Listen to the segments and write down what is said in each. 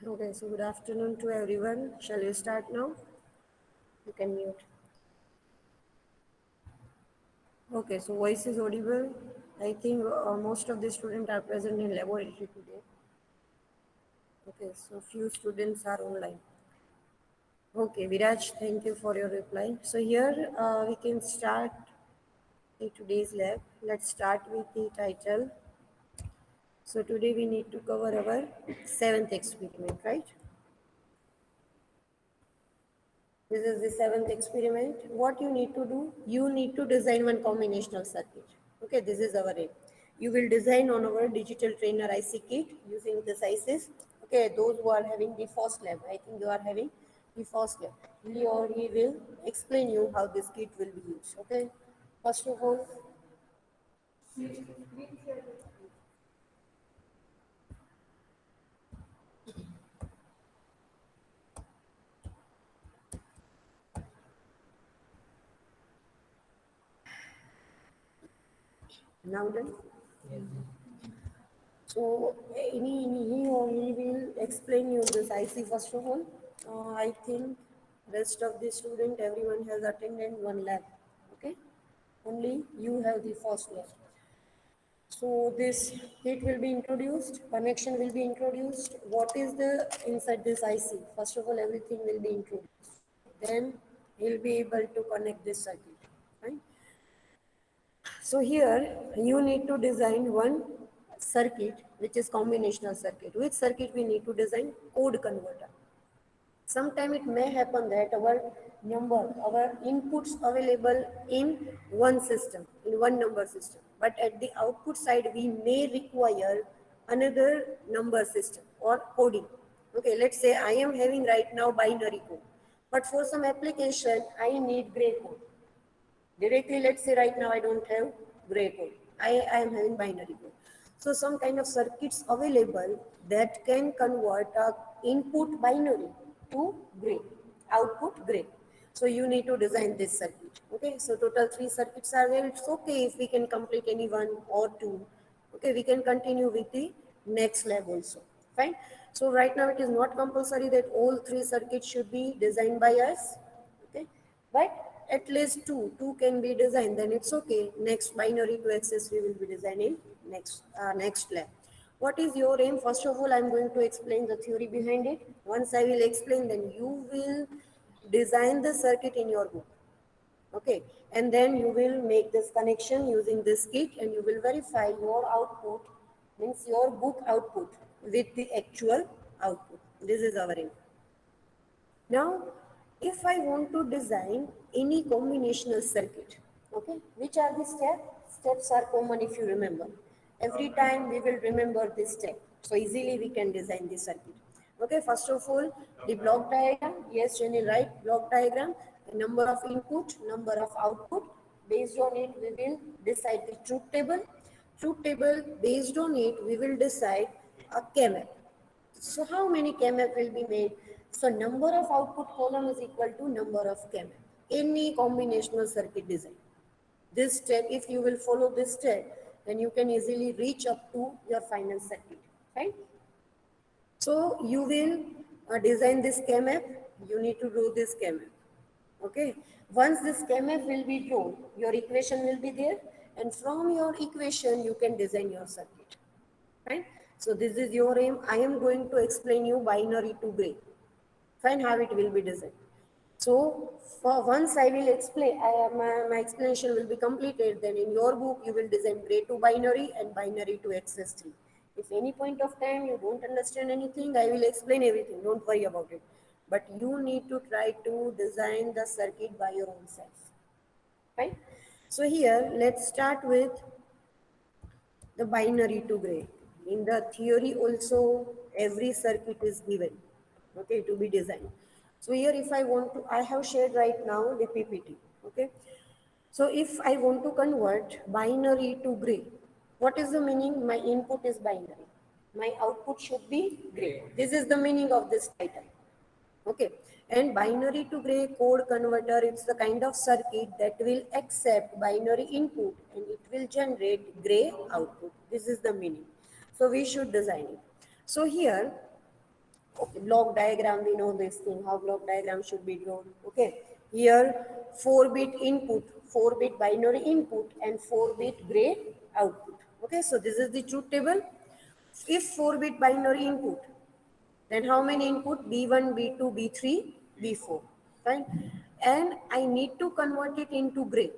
Okay, so good afternoon to everyone. Shall we start now? You can mute. Okay, so voice is audible. I think most of the students are present in laboratory today. Okay, so few students are online. Okay, Viraj, thank you for your reply. So here we can start today's lab. Let's start with the title. So today we need to cover our seventh experiment, right? This is the seventh experiment. What you need to do, you need to design one combinational circuit. Okay, this is our aim. You will design on our digital trainer IC kit using this ICs. Okay, those who are having the first lab, I think you are having the first lab. He or he will explain you how this kit will be used. Okay, first of all, now then. So he or he will explain you this IC first of all. I think rest of the student, everyone has attended one lab. Okay, only you have the first lab. So this kit will be introduced, connection will be introduced. What is the inside this IC? First of all, everything will be introduced. Then he'll be able to connect this circuit. Right? So here you need to design one circuit which is combinational circuit. Which circuit we need to design? Code converter. Sometime it may happen that our inputs available in one system, in one number system. But at the output side, we may require another number system or coding. Okay, let's say I am having right now binary code. But for some application, I need gray code. Directly, let's say right now I don't have gray code. I am having binary code. So some kind of circuits available that can convert a input binary to gray, output gray. So you need to design this circuit. Okay, so total 3 circuits are there. It's okay if we can complete any one or two. Okay, we can continue with the next lab also. Fine. So right now it is not compulsory that all 3 circuits should be designed by us. Okay, but at least two can be designed, then it's okay. Next binary to access we will be designing next lab. What is your aim? First of all, I'm going to explain the theory behind it. Once I will explain, then you will design the circuit in your book. Okay, and then you will make this connection using this kit, and you will verify your output, means your book output, with the actual output. This is our aim. Now, if I want to design any combinational circuit, okay, which are the steps? Steps are common if you remember. Every time we will remember this step. So easily we can design the circuit. Okay, first of all, the block diagram. Yes, Jenny, right? Block diagram, the number of input, number of output. Based on it, we will decide the truth table. Truth table, based on it, we will decide a KMAP. So how many KMF will be made? So number of output column is equal to number of KMF. Any combinational circuit design. This step, if you will follow this step, then you can easily reach up to your final circuit, right? So you will design this KMF, you need to draw this KMF. Okay. Once this KMF will be drawn, your equation will be there, and from your equation you can design your circuit. Right? So this is your aim. I am going to explain you binary to gray. Fine, how it will be designed. So for once I will explain, my explanation will be completed. Then in your book you will design gray to binary and binary to XS3. If any point of time you don't understand anything, I will explain everything. Don't worry about it. But you need to try to design the circuit by your own self. Right? So here let's start with the binary to gray. In the theory also, every circuit is given, okay, to be designed. So here if I want to, I have shared right now the PPT, okay. So if I want to convert binary to gray, what is the meaning? My input is binary. My output should be gray. This is the meaning of this title. Okay, and binary to gray code converter, it's the kind of circuit that will accept binary input and will generate gray output. This is the meaning. So we should design it. So here, okay, block diagram, we know this thing, how block diagram should be drawn. Okay, here 4-bit input, 4-bit binary input, and 4-bit gray output. Okay, so this is the truth table. If 4-bit binary input, then how many input? B1, B2, B3, B4, right? And I need to convert it into gray.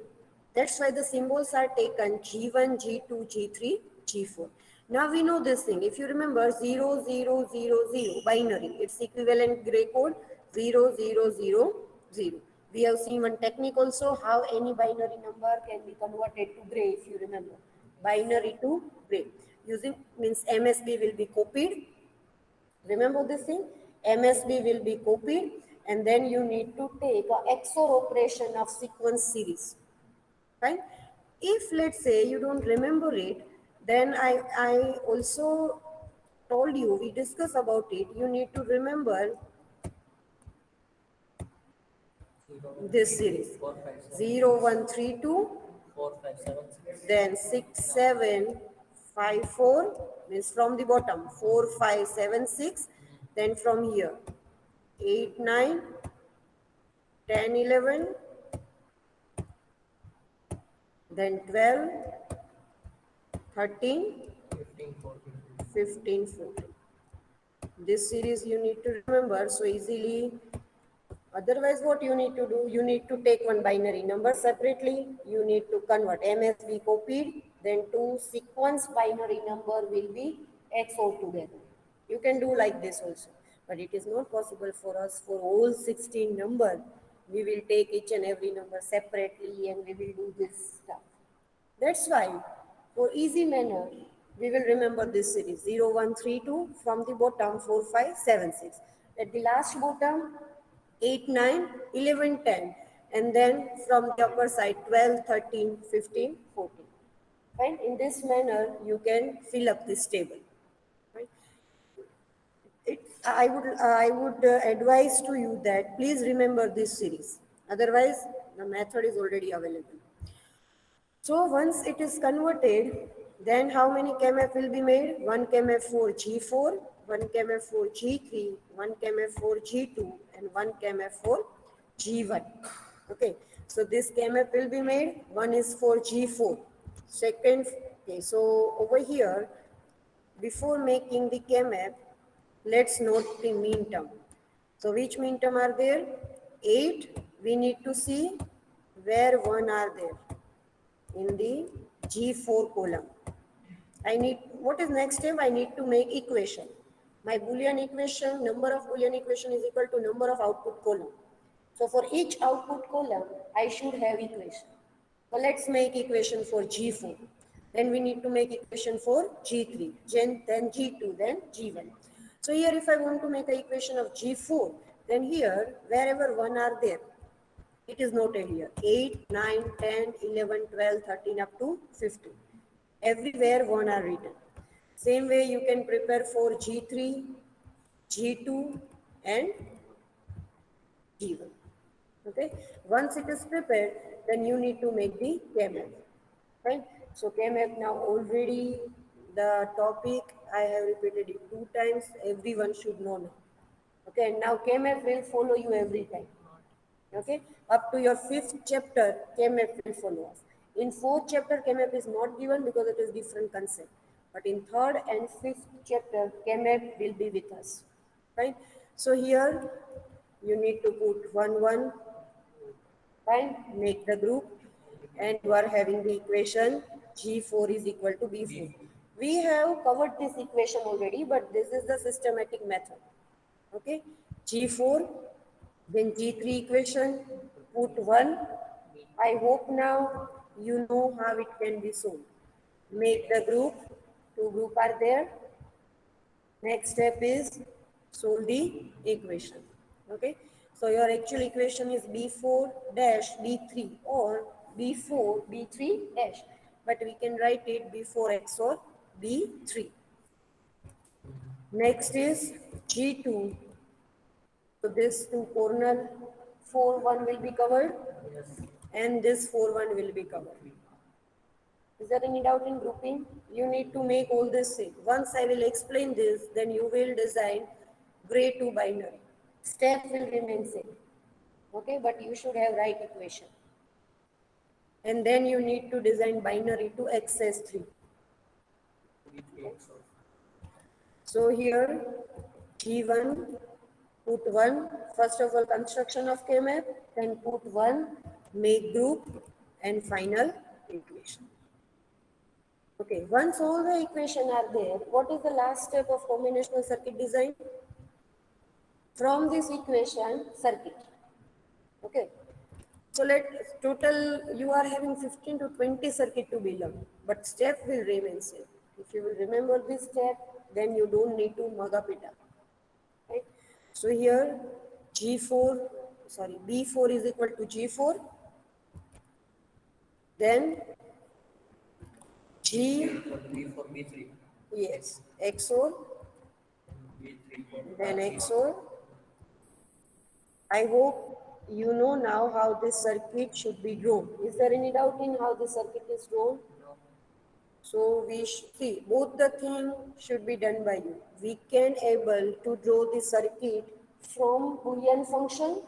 That's why the symbols are taken G1, G2, G3, G4. Now we know this thing. If you remember 0, 0, 0, 0, binary, its equivalent gray code 0, 0, 0, 0. We have seen one technique also how any binary number can be converted to gray, if you remember. Binary to gray. Using means MSB will be copied. Remember this thing? MSB will be copied and then you need to take a XOR operation of sequence series. Right? If let's say you don't remember it, then I also told you, we discussed about it, you need to remember this series 0, 1, 3, 2, then 6, 7, 5, 4 means from the bottom 4, 5, 7, 6, then from here 8, 9, 10, 11, then 12, 13, 15, 14. This series you need to remember so easily. Otherwise, what you need to do? You need to take one binary number separately. You need to convert MSB copied. Then two sequence binary number will be XOR together. You can do like this also. But it is not possible for us for all 16 number. We will take each and every number separately and we will do this stuff. That's why, for easy manner, we will remember this series 0, 1, 3, 2 from the bottom 4, 5, 7, 6. At the last bottom 8, 9, 11, 10, and then from the upper side 12, 13, 15, 14. Right? In this manner, you can fill up this table. Right? I would advise to you that please remember this series. Otherwise, the method is already available. So once it is converted, then how many KMF will be made? One KMF for G4, one KMF for G3, one KMF for G2, and one KMF for G1. Okay, so this KMF will be made. One is for G4. Second, okay, so over here, before making the KMF, let's note the mean term. So which mean term are there? 8. We need to see where 1 are there in the G4 column. What is next step? I need to make equation. My Boolean equation, number of Boolean equation is equal to number of output column. So for each output column, I should have equation. So let's make equation for G4. Then we need to make equation for G3, then G2, then G1. So here if I want to make an equation of G4, then here wherever 1 are there, it is noted here 8, 9, 10, 11, 12, 13 up to 15. Everywhere 1 are written. Same way you can prepare for G3, G2 and G1. Okay. Once it is prepared, then you need to make the KMF. Right. So KMF now already the topic I have repeated it 2 times. Everyone should know now. Okay. And now KMF will follow you every time. Okay, up to your 5th chapter, KMF will follow us. In 4th chapter, KMF is not given because it is different concept. But in 3rd and 5th chapter, KMF will be with us. Right? So here, you need to put 1, 1, fine, make the group, and you are having the equation G4 is equal to B4. We have covered this equation already, but this is the systematic method. Okay, G4, then G3 equation, put 1. I hope now you know how it can be solved. Make the group, 2 group are there. Next step is solve the equation. Okay, so your actual equation is B4 dash B3 or B4 B3 dash, but we can write it B4 XOR B3. Next is G2. So this two corner 4 1 will be covered and this 4 1 will be covered. Is there any doubt in grouping? You need to make all this thing. Once I will explain this, then you will design gray to binary. Step will remain same. Okay, but you should have right equation. And then you need to design binary to XS3. So here G1, put 1, first of all construction of K-map, then put 1, make group and final equation. Okay, once all the equation are there, what is the last step of combinational circuit design? From this equation, circuit. Okay, so let total you are having 15 to 20 circuit to be learned, but step will remain same. If you will remember this step, then you don't need to mug up it up. Right? So here G4, sorry, B4 is equal to G4, then G, B4, B3. yes, XOR, then XOR. I hope you know now how this circuit should be drawn. Is there any doubt in how the circuit is drawn? So we see both the thing should be done by you. We can able to draw the circuit from Boolean function.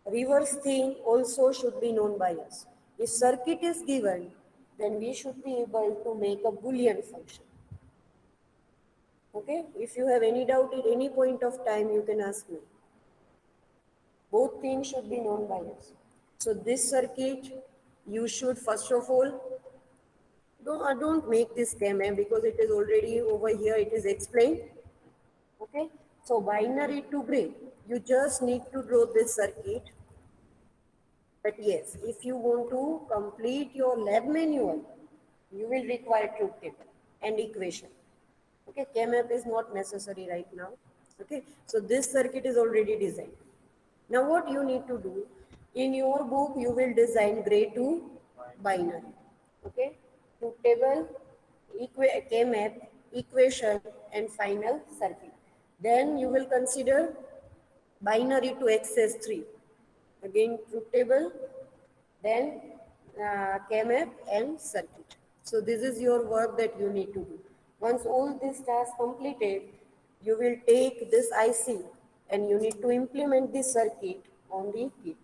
Reverse thing also should be known by us. If circuit is given, then we should be able to make a Boolean function. Okay, if you have any doubt at any point of time, you can ask me. Both things should be known by us. So this circuit, you should first of all, don't make this schema because it is already over here, it is explained. Okay, so binary to gray, you just need to draw this circuit. But yes, if you want to complete your lab manual, you will require truth table and equation. Okay, K-map is not necessary right now. Okay, so this circuit is already designed. Now what you need to do, in your book you will design gray to binary. Okay, truth table, K-map, equation and final circuit. Then you will consider binary to XS3. Again truth table, then K-map and circuit. So this is your work that you need to do. Once all these tasks completed, you will take this IC and you need to implement this circuit on the kit.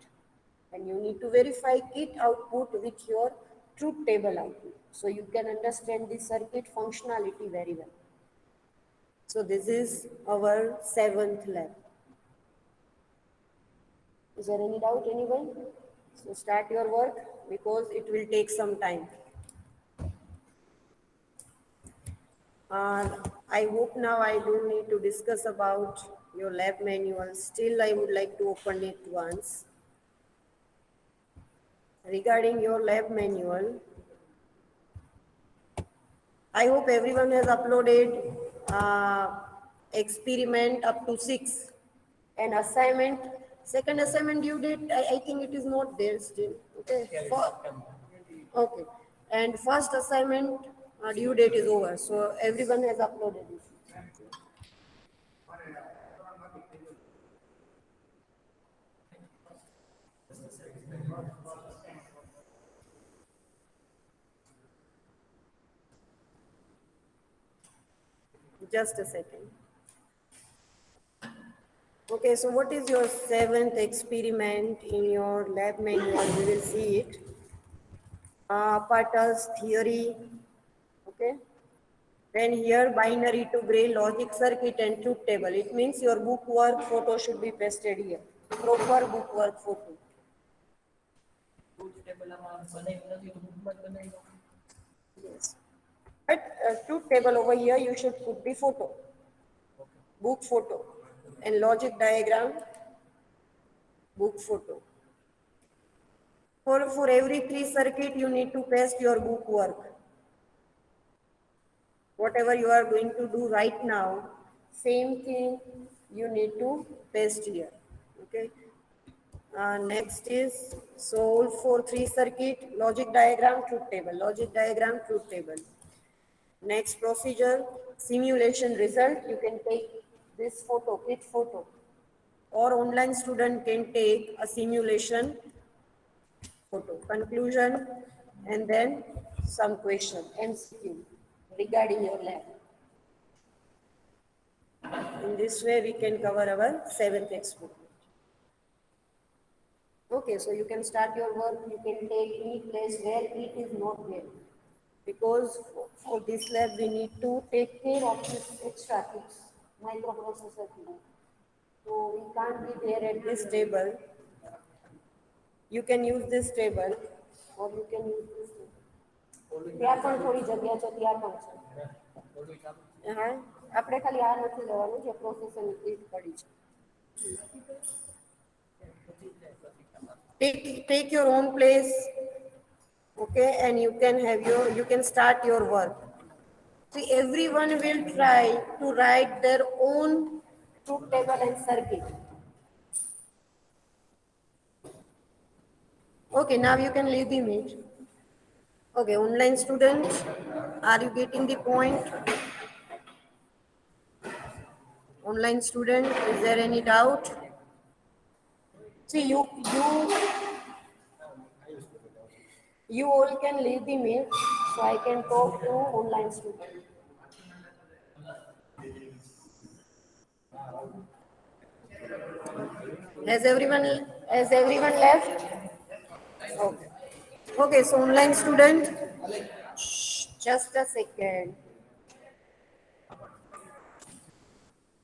And you need to verify kit output with your truth table output. So you can understand the circuit functionality very well. So this is our 7th lab. Is there any doubt, anyone? So start your work because it will take some time. I hope now I don't need to discuss about your lab manual. Still, I would like to open it once. Regarding your lab manual, I hope everyone has uploaded experiment up to 6 and assignment. Second assignment due date, I think it is not there still. Okay. Okay. And first assignment due date is over. So everyone has uploaded it. Just a second. Okay, so what is your 7th experiment in your lab manual? We will see it. Patta's theory. Okay. Then here binary to gray logic circuit and truth table. It means your book work photo should be pasted here. Proper book work photo. Yes. But truth table over here you should put the photo. Book photo. And logic diagram. Book photo. For every 3 circuit you need to paste your book work. Whatever you are going to do right now, same thing you need to paste here. Okay. Next is solve for 3 circuit, logic diagram, truth table, logic diagram, truth table. Next procedure, simulation result. You can take this photo, pitch photo, or online student can take a simulation photo. Conclusion, and then some question, MCQ, regarding your lab. In this way, we can cover our seventh experiment. Okay, so you can start your work, you can take any place where it is not there. Because for this lab, we need to take care of this extra things, microprocessor thing. So we can't be there at this table. You can use this table or you can use this table. ત્યાં પણ થોડી જગ્યા છે ત્યાં પણ છે હા આપણે ખાલી આ નથી લેવાનું જે પ્રોસેસરની કીટ પડી છે take your own place, okay, and you can start your work. See, everyone will try to write their own truth table and circuit. Okay, now you can leave the image. Okay, online students, are you getting the point? Online student, is there any doubt? See, you all can leave the mail, so I can talk to online student. Has everyone left? Okay. Okay, so online student, just a second.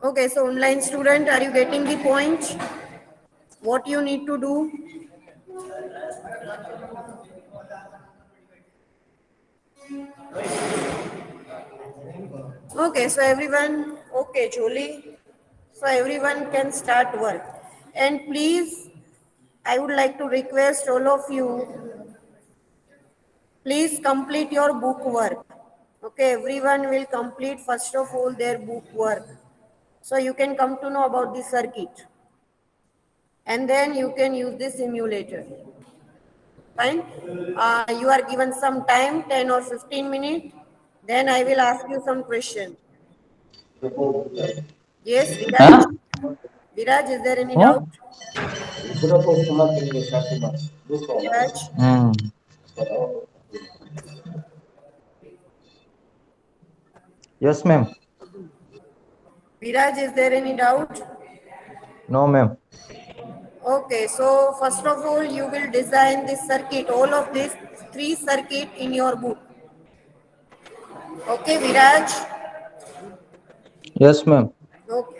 Okay, so online student, are you getting the point? What you need to do? Okay, so everyone, okay, Julie. So everyone can start work. And please, I would like to request all of you, please complete your book work. Okay, everyone will complete first of all their book work. So you can come to know about the circuit. And then you can use the simulator. Fine. You are given some time, 10 or 15 minutes. Then I will ask you some question. Yes, Viraj? Huh? Viraj, is there any doubt? What? Viraj? Hmm. Yes, ma'am. Viraj, is there any doubt? No, ma'am. Okay, so first of all, you will design this circuit, all of these three circuit in your book. Okay, Viraj? Yes, ma'am. Okay.